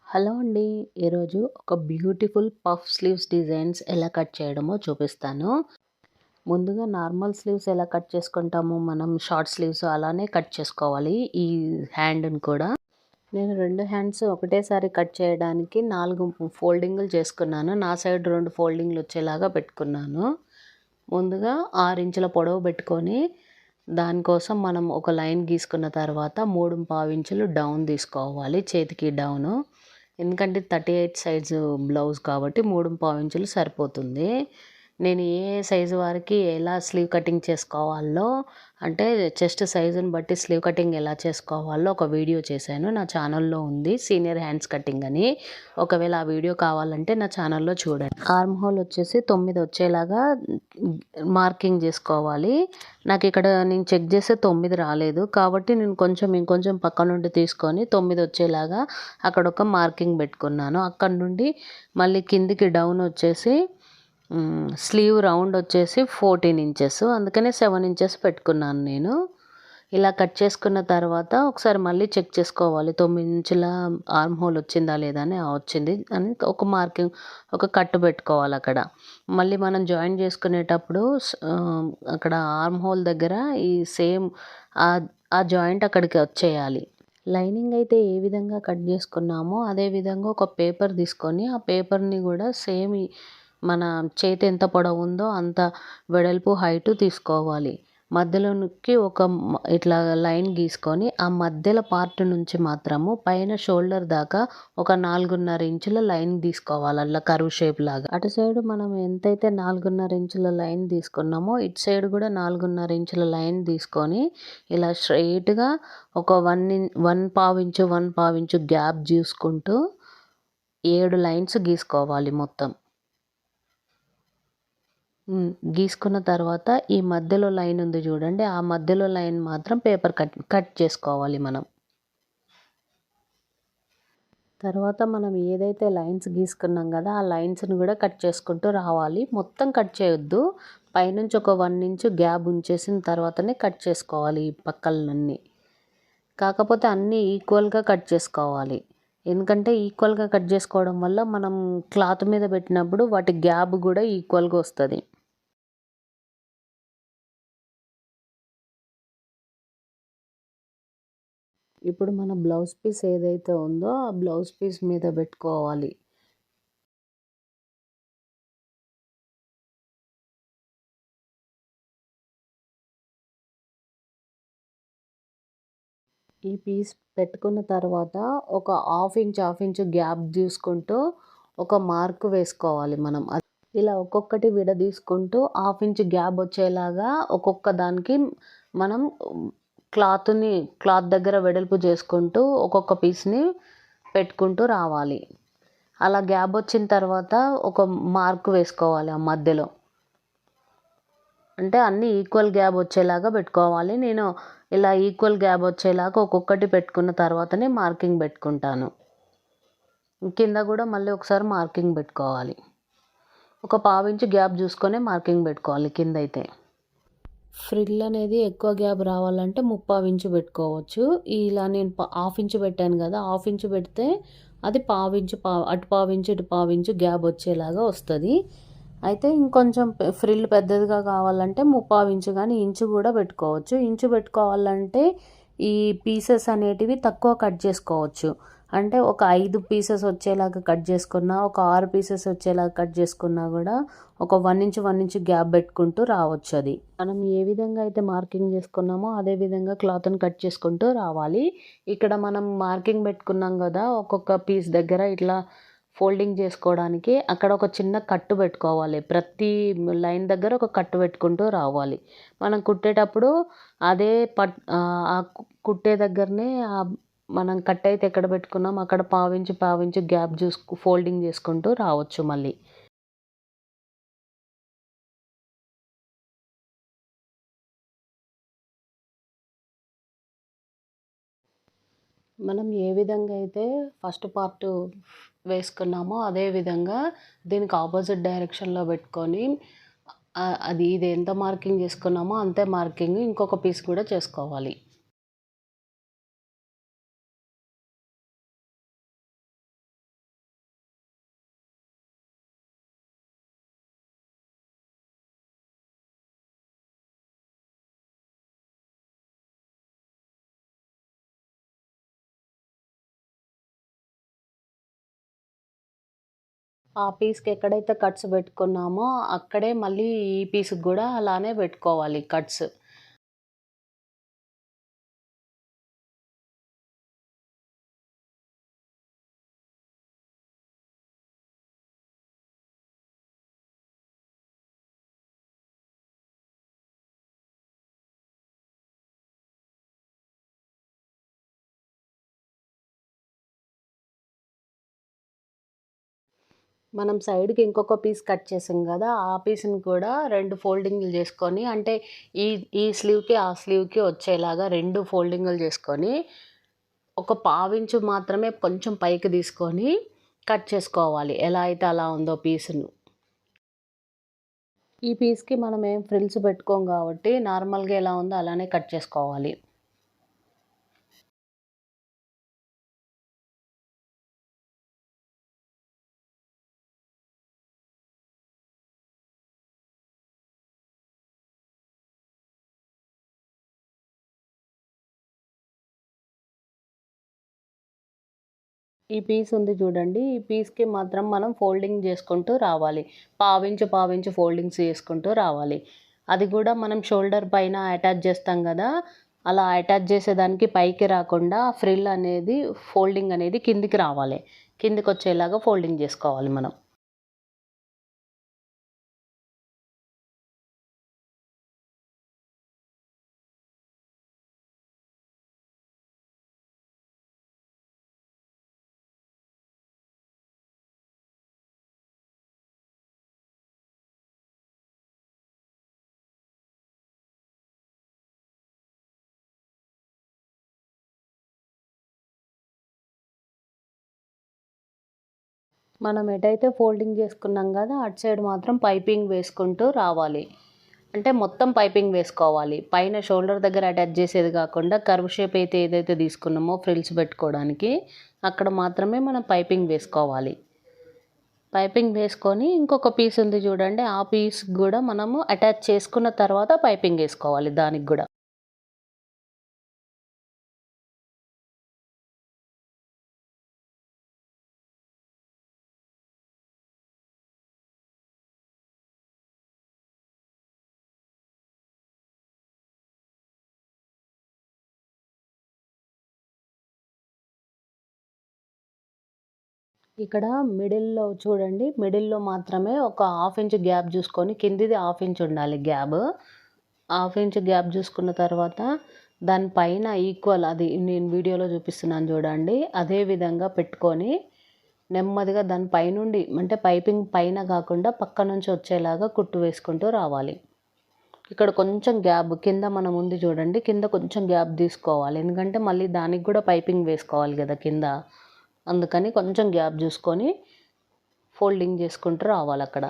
Hello అండి. ఈరోజు ఒక బ్యూటిఫుల్ పఫ్ స్లీవ్స్ డిజైన్స్ ఎలా కట్ చేయడమో చూపిస్తాను. ముందుగా నార్మల్ స్లీవ్స్ ఎలా కట్ చేసుకుంటామో మనం షార్ట్ స్లీవ్స్ అలానే కట్ చేసుకోవాలి ఈ హ్యాండ్‌ని కూడా. నేను 2 హ్యాండ్స్ ఒకటేసారి కట్ చేయడానికి 4 ఫోల్డింగులు చేసుకున్నాను. నా సైడ్ 2 ఫోల్డింగ్‌లు వచ్చేలాగా పెట్టుకున్నాను. ముందుగా 6 ఇంచుల పొడవు పెట్టుకొని దానికోసం మనం ఒక లైన్ గీసుకున్న తర్వాత 3.25 ఇంచులు డౌన్ తీసుకోవాలి చేతికి డౌను. ఎందుకంటే 38 సైజు బ్లౌజ్ కాబట్టి 3.25 ఇంచులు సరిపోతుంది. నేను ఏ సైజు వారికి ఎలా స్లీవ్ కటింగ్ చేసుకోవాలో అంటే చెస్ట్ సైజుని బట్టి స్లీవ్ కటింగ్ ఎలా చేసుకోవాలో ఒక వీడియో చేశాను. నా ఛానల్లో ఉంది సీనియర్ హ్యాండ్స్ కటింగ్ అని. ఒకవేళ ఆ వీడియో కావాలంటే నా ఛానల్లో చూడండి. ఆర్మ్ హోల్ వచ్చేసి 9 వచ్చేలాగా మార్కింగ్ చేసుకోవాలి. నాకు ఇక్కడ నేను చెక్ చేస్తే 9 రాలేదు కాబట్టి నేను ఇంకొంచెం పక్క నుండి తీసుకొని 9 వచ్చేలాగా అక్కడ ఒక మార్కింగ్ పెట్టుకున్నాను. అక్కడ నుండి మళ్ళీ కిందికి డౌన్ వచ్చేసి స్లీవ్ రౌండ్ వచ్చేసి 14 ఇంచెస్, అందుకనే 7 ఇంచెస్ పెట్టుకున్నాను నేను. ఇలా కట్ చేసుకున్న తర్వాత ఒకసారి మళ్ళీ చెక్ చేసుకోవాలి 9 ఇంచుల ఆర్మ్ హోల్ వచ్చిందా లేదా అని. వచ్చింది అని ఒక మార్కింగ్ ఒక కట్టు పెట్టుకోవాలి అక్కడ. మళ్ళీ మనం జాయిన్ చేసుకునేటప్పుడు అక్కడ ఆర్మ్ హోల్ దగ్గర ఈ సేమ్ ఆ జాయింట్ అక్కడికి వచ్చేయాలి. లైనింగ్ అయితే ఏ విధంగా కట్ చేసుకున్నామో అదే విధంగా ఒక పేపర్ తీసుకొని ఆ పేపర్ని కూడా సేమ్ మన చేతి ఎంత పొడవు ఉందో అంత వెడల్పు హైటు తీసుకోవాలి. మధ్యలోకి ఒక ఇట్లా లైన్ గీసుకొని ఆ మధ్యలో పార్ట్ నుంచి మాత్రము పైన షోల్డర్ దాకా ఒక 4.5 ఇంచుల లైన్ తీసుకోవాలి. అట్లా కర్వ్ షేప్ లాగా. అటు సైడ్ మనం ఎంతైతే 4.5 ఇంచుల లైన్ తీసుకున్నామో ఇటు సైడ్ కూడా 4.5 ఇంచుల లైన్ తీసుకొని ఇలా స్ట్రైట్గా ఒక 1.25 ఇంచు గ్యాప్ చూసుకుంటూ 7 లైన్స్ గీసుకోవాలి మొత్తం. గీసుకున్న తర్వాత ఈ మధ్యలో లైన్ ఉంది చూడండి, ఆ మధ్యలో లైన్ మాత్రం పేపర్ కట్ చేసుకోవాలి మనం. తర్వాత మనం ఏదైతే లైన్స్ గీసుకున్నాం కదా ఆ లైన్స్ని కూడా కట్ చేసుకుంటూ రావాలి. మొత్తం కట్ చేయొద్దు, పైనుంచి ఒక 1 ఇంచు గ్యాప్ ఉంచేసిన తర్వాతనే కట్ చేసుకోవాలి ఈ పక్కలన్నీ. కాకపోతే అన్నీ ఈక్వల్గా కట్ చేసుకోవాలి. ఎందుకంటే ఈక్వల్గా కట్ చేసుకోవడం వల్ల మనం క్లాత్ మీద పెట్టినప్పుడు వాటి గ్యాప్ కూడా ఈక్వల్గా వస్తుంది. ఇప్పుడు మన బ్లౌజ్ పీస్ ఏదైతే ఉందో ఆ బ్లౌజ్ పీస్ మీద పెట్టుకోవాలి. ఈ పీస్ పెట్టుకున్న తర్వాత ఒక హాఫ్ ఇంచ్ గ్యాప్ తీసుకుంటూ ఒక మార్క్ వేసుకోవాలి మనం. ఇలా ఒక్కొక్కటి విడదీసుకుంటూ హాఫ్ ఇంచ్ గ్యాప్ వచ్చేలాగా ఒక్కొక్క దానికి మనం క్లాత్ దగ్గర వెడల్పు చేసుకుంటూ ఒక్కొక్క పీస్ని పెట్టుకుంటూ రావాలి. అలా గ్యాప్ వచ్చిన తర్వాత ఒక మార్క్ వేసుకోవాలి ఆ మధ్యలో. అంటే అన్నీ ఈక్వల్ గ్యాప్ వచ్చేలాగా పెట్టుకోవాలి. నేను ఇలా ఈక్వల్ గ్యాప్ వచ్చేలాగా ఒక్కొక్కటి పెట్టుకున్న తర్వాతనే మార్కింగ్ పెట్టుకుంటాను. కింద కూడా మళ్ళీ ఒకసారి మార్కింగ్ పెట్టుకోవాలి. ఒక 1/2 ఇంచు గ్యాప్ చూసుకొని మార్కింగ్ పెట్టుకోవాలి కింద అయితే. ఫ్రిల్ అనేది ఎక్కువ గ్యాప్ రావాలంటే 3/4 ఇంచు పెట్టుకోవచ్చు. ఇలా నేను హాఫ్ ఇంచు పెట్టాను కదా, హాఫ్ ఇంచు పెడితే అది అటు 1/4 ఇంచు ఇటు 1/4 ఇంచు గ్యాప్ వచ్చేలాగా వస్తుంది. అయితే ఇంకొంచెం ఫ్రిల్ పెద్దదిగా కావాలంటే 3/4 ఇంచు కానీ ఇంచు కూడా పెట్టుకోవచ్చు. ఇంచు పెట్టుకోవాలంటే ఈ పీసెస్ అనేటివి తక్కువ కట్ చేసుకోవచ్చు. అంటే ఒక 5 పీసెస్ వచ్చేలాగా కట్ చేసుకున్నా, ఒక 6 పీసెస్ వచ్చేలాగా కట్ చేసుకున్నా కూడా ఒక 1 ఇంచు గ్యాప్ పెట్టుకుంటూ రావచ్చు. అది మనం ఏ విధంగా అయితే మార్కింగ్ చేసుకున్నామో అదే విధంగా క్లాత్ని కట్ చేసుకుంటూ రావాలి. ఇక్కడ మనం మార్కింగ్ పెట్టుకున్నాం కదా, ఒక్కొక్క పీస్ దగ్గర ఇట్లా ఫోల్డింగ్ చేసుకోవడానికి అక్కడ ఒక చిన్న కట్టు పెట్టుకోవాలి. ప్రతి లైన్ దగ్గర ఒక కట్టు పెట్టుకుంటూ రావాలి. మనం కుట్టేటప్పుడు అదే కుట్టే దగ్గరనే మనం కట్ అయితే ఎక్కడ పెట్టుకున్నాం అక్కడ 1/4 ఇంచు గ్యాప్ ఫోల్డింగ్ చేసుకుంటూ రావచ్చు మళ్ళీ. మనం ఏ విధంగా అయితే ఫస్ట్ పార్ట్ వేసుకున్నామో అదే విధంగా దీనికి ఆపోజిట్ డైరెక్షన్లో పెట్టుకొని ఇది ఎంత మార్కింగ్ చేసుకున్నామో అంతే మార్కింగ్ ఇంకొక పీస్ కూడా చేసుకోవాలి. ఆ పీస్‌కి ఎక్కడైతే కట్స్ పెట్టుకున్నామో అక్కడే మళ్ళీ ఈ పీస్‌కి గూడా అలానే పెట్టుకోవాలి కట్స్. మనం సైడ్‌కి ఇంకొక పీస్ కట్ చేసాం గదా! ఆ పీస్‌ని కూడా 2 ఫోల్డింగ్‌లు చేసుకొని అంటే ఈ ఈ స్లీవ్‌కి, ఆ స్లీవ్‌కి వచ్చేలాగా 2 ఫోల్డింగులు చేసుకొని, ఒక పావించు మాత్రమే కొంచెం పైకి తీసుకొని కట్ చేసుకోవాలి. ఎలా అయితే అలా ఉందో పీసును. ఈ పీస్‌కి మనం ఏం ఫ్రిల్స్ పెట్టుకోం కాబట్టి నార్మల్‌గా ఎలా ఉందో అలానే కట్ చేసుకోవాలి. ఈ పీస్ ఉంది చూడండి. ఈ పీస్‌కి మాత్రం మనం ఫోల్డింగ్ చేసుకుంటూ రావాలి. పావించు, పావించు ఫోల్డింగ్స్ చేసుకుంటూ రావాలి. అది గూడా మనం షోల్డర్ పైన అటాచ్ చేస్తాం గదా! అలా అటాచ్ చేసేదానికి పైకి రాకుండా ఫ్రిల్ అనేది ఫోల్డింగ్ అనేది కిందికి రావాలి. కిందికొచ్చేలాగా ఫోల్డింగ్ చేసుకోవాలి మనం. మనం ఎటైతే ఫోల్డింగ్ చేసుకున్నాం గదా! అటు సైడ్ మాత్రం పైపింగ్ వేసుకుంటూ రావాలి. అంటే మొత్తం పైపింగ్ వేసుకోవాలి. పైన షోల్డర్ దగ్గర అటాచ్ చేసేది గాకుండా కర్వ్ షేప్ అయితే ఏదైతే తీసుకున్నామో ఫ్రిల్స్ పెట్టుకోవడానికి, అక్కడ మాత్రమే మనం పైపింగ్ వేసుకోవాలి. పైపింగ్ వేసుకొని ఇంకొక పీస్ ఉంది చూడండి. ఆ పీస్‌కి గూడా మనము అటాచ్ చేసుకున్న తర్వాత పైపింగ్ ఏసుకోవాలి దానికి గూడా. ఇక్కడ మిడిల్‌లో చూడండి. మిడిల్‌లో మాత్రమే ఒక హాఫ్ ఇంచ్ గ్యాప్ జూసుకొని కిందిది హాఫ్ ఇంచ్ ఉండాలి గ్యాప్. హాఫ్ ఇంచ్ గ్యాప్ జూసుకున్న తర్వాత దాని పైన ఈక్వల్ అది నేను వీడియోలో చూపిస్తున్నాను చూడండి. అదే విధంగా పెట్టుకొని నెమ్మదిగా దాని పైనుండి అంటే పైపింగ్ పైన గాకుండా పక్క నుంచి వచ్చేలాగా కుట్టు వేసుకుంటూ రావాలి. ఇక్కడ కొంచెం గ్యాప్ కింద మనం ఉంది చూడండి. కింద కొంచెం గ్యాప్ తీసుకోవాలి. ఎందుకంటే మళ్ళీ దానికి గూడా పైపింగ్ వేసుకోవాలి గదా కింద. అందుకని కొంచెం గ్యాప్ జూసుకొని ఫోల్డింగ్ చేసుకుంటూ రావాలక్కడ.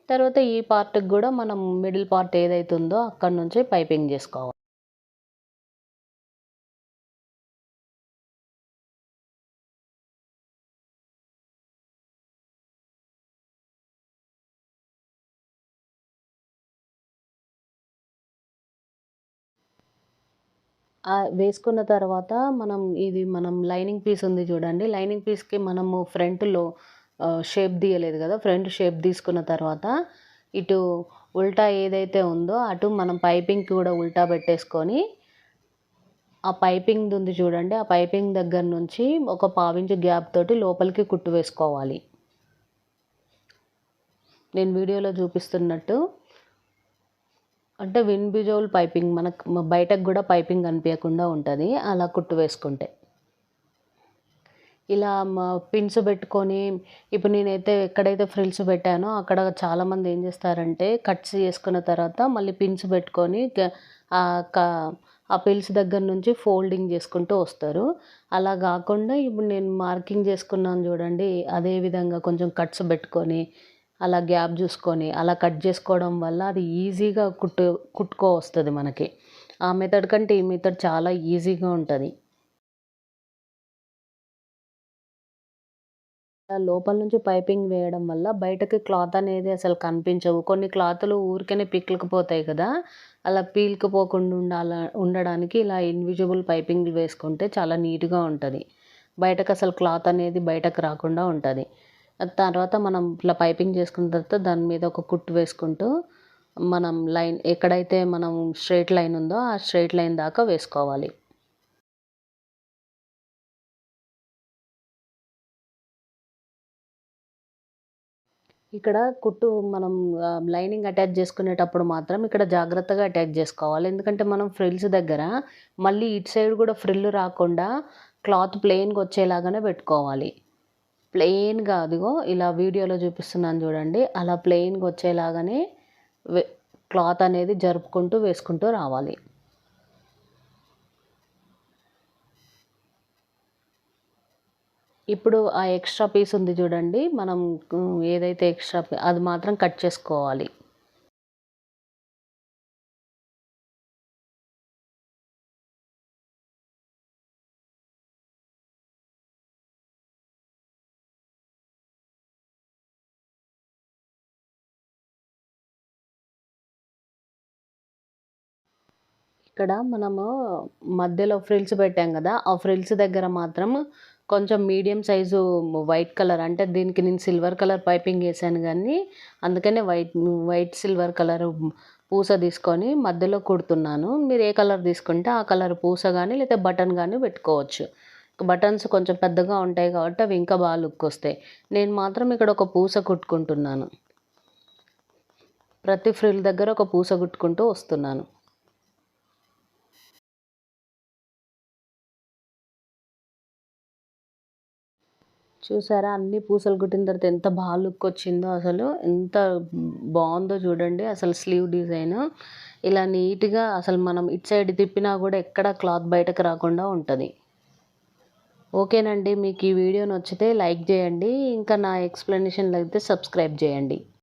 తర్వాత ఈ పార్ట్‌కి గూడా మనం మిడిల్ పార్ట్ ఏదైతే ఉందో అక్కడి నుంచి పైపింగ్ జేసుకోవాలి. వేసుకున్న తర్వాత మనం లైనింగ్ పీస్ ఉంది చూడండి. లైనింగ్ పీస్‌కి మనము ఫ్రంట్‌లో షేప్ తీయలేదు గదా! ఫ్రంట్ షేప్ తీసుకున్న తర్వాత ఇటు ఉల్టా ఏదైతే ఉందో అటు మనం పైపింగ్‌కి కూడా ఉల్టా పెట్టేసుకొని ఆ పైపింగ్‌ది ఉంది చూడండి. ఆ పైపింగ్ దగ్గర నుంచి ఒక పావించు గ్యాప్ తోటి లోపలికి కుట్టు వేసుకోవాలి. నేను వీడియోలో చూపిస్తున్నట్టు. అంటే ఇన్విజిబుల్ పైపింగ్ మనకు బయటకు గూడా పైపింగ్ కనిపియకుండా ఉంటది. అలా కుట్టు వేసుకుంటే. ఇలా పిన్స్ పెట్టుకొని ఇప్పుడు నేనైతే ఎక్కడైతే ఫ్రిల్స్ పెట్టానో అక్కడ చాలామంది ఏం చేస్తారంటే కట్స్ చేసుకున్న తర్వాత మళ్ళీ పిన్స్ పెట్టుకొని ఆహ్, క ఆ పిన్స్ దగ్గర నుంచి ఫోల్డింగ్ చేసుకుంటూ వస్తారు. అలా గాకుండా ఇప్పుడు నేను మార్కింగ్ చేసుకున్నాను చూడండి. అదే విధంగా కొంచెం కట్స్ పెట్టుకొని, అలా గ్యాప్ చూసుకొని, అలా కట్ చేసుకోవడం వల్ల అది ఈజీగా కుట్టుకోవస్తది మనకి. ఆ మెథడ్ కంటే ఈ మెథడ్ చాలా ఈజీగా ఉంటది. లోపల నుంచి పైపింగ్ వేయడం వల్ల బయటకి క్లాత్ అనేది అసలు కనిపించవు. కొన్ని క్లాతులు ఊరికనే పిక్కులుకుపోతాయి కదా! అలా పీల్చుకుపోకుండా ఉండడానికి ఇలా ఇన్విజిబుల్ పైపింగ్‌లు వేసుకుంటే చాలా నీట్‌గా ఉంటది. బయటకసలు క్లాత్ అనేది బయటకు రాకుండా ఉంటది. తర్వాత మనం ఇట్లా పైపింగ్ చేసుకున్న తర్వాత దాని మీద ఒక కుట్టు వేసుకుంటూ మనం లైన్ ఎక్కడైతే మనం స్ట్రెయిట్ లైన్ ఉందో ఆ స్ట్రెయిట్ లైన్ దాకా వేసుకోవాలి. ఇక్కడ కుట్టు మనం లైనింగ్ అటాచ్ చేసుకునేటప్పుడు మాత్రం ఇక్కడ జాగ్రత్తగా అటాచ్ చేసుకోవాలి. ఎందుకంటే మనం ఫ్రిల్స్ దగ్గర మళ్ళీ ఇటు సైడ్ కూడా ఫ్రిల్ రాకుండా క్లాత్ ప్లెయిన్‌గా వచ్చేలాగానే పెట్టుకోవాలి. ప్లెయిన్‌గా అదిగో ఇలా వీడియోలో చూపిస్తున్నాను చూడండి. అలా ప్లెయిన్‌గా వచ్చేలాగానే వె క్లాత్ అనేది జరుపుకుంటూ వేసుకుంటూ రావాలి. ఇప్పుడు ఆ ఎక్స్ట్రా పీస్ ఉంది చూడండి. మనం ఏదైతే ఎక్స్ట్రా అది మాత్రం కట్ చేసుకోవాలి. ఇక్కడ మనము మధ్యలో ఫ్రిల్స్ పెట్టాం గదా! ఆ ఫ్రిల్స్ దగ్గర మాత్రం కొంచెం మీడియం సైజు వైట్ కలర్ అంటే దీనికి నేను సిల్వర్ కలర్ పైపింగ్ ఏసాను గానీ, అందుకనే వైట్ సిల్వర్ కలరు పూస తీసుకొని మధ్యలో కుడుతున్నాను. మీరు ఏ కలర్ తీసుకుంటే ఆ కలర్ పూస గానీ, లేతే బటన్ గానీ పెట్టుకోవచ్చు. బటన్స్ కొంచెం పెద్దగా ఉంటాయి కాబట్టి అవి ఇంకా బాగా లుక్కొస్తాయి. నేను మాత్రం ఇక్కడ ఒక పూస కుట్టుకుంటున్నాను. ప్రతి ఫ్రిల్ దగ్గర ఒక పూస కుట్టుకుంటూ వస్తున్నాను. చూసారా అన్ని పూసలు కుట్టిన తర్వాత ఎంత బాగా లుక్ వచ్చిందో అసలు. ఎంత బావుందో చూడండి అసలు స్లీవ్ డిజైను. ఇలా నీట్‌గా అసలు మనం ఇటు సైడ్ తిప్పినా గూడా ఎక్కడ క్లాత్ బయటకు రాకుండా ఉంటది. ఓకేనండి. మీకు ఈ వీడియో నచ్చితే లైక్ జేయండి. ఇంకా నా ఎక్స్‌ప్లనేషన్‌లయితే సబ్స్క్రైబ్ జేయండి.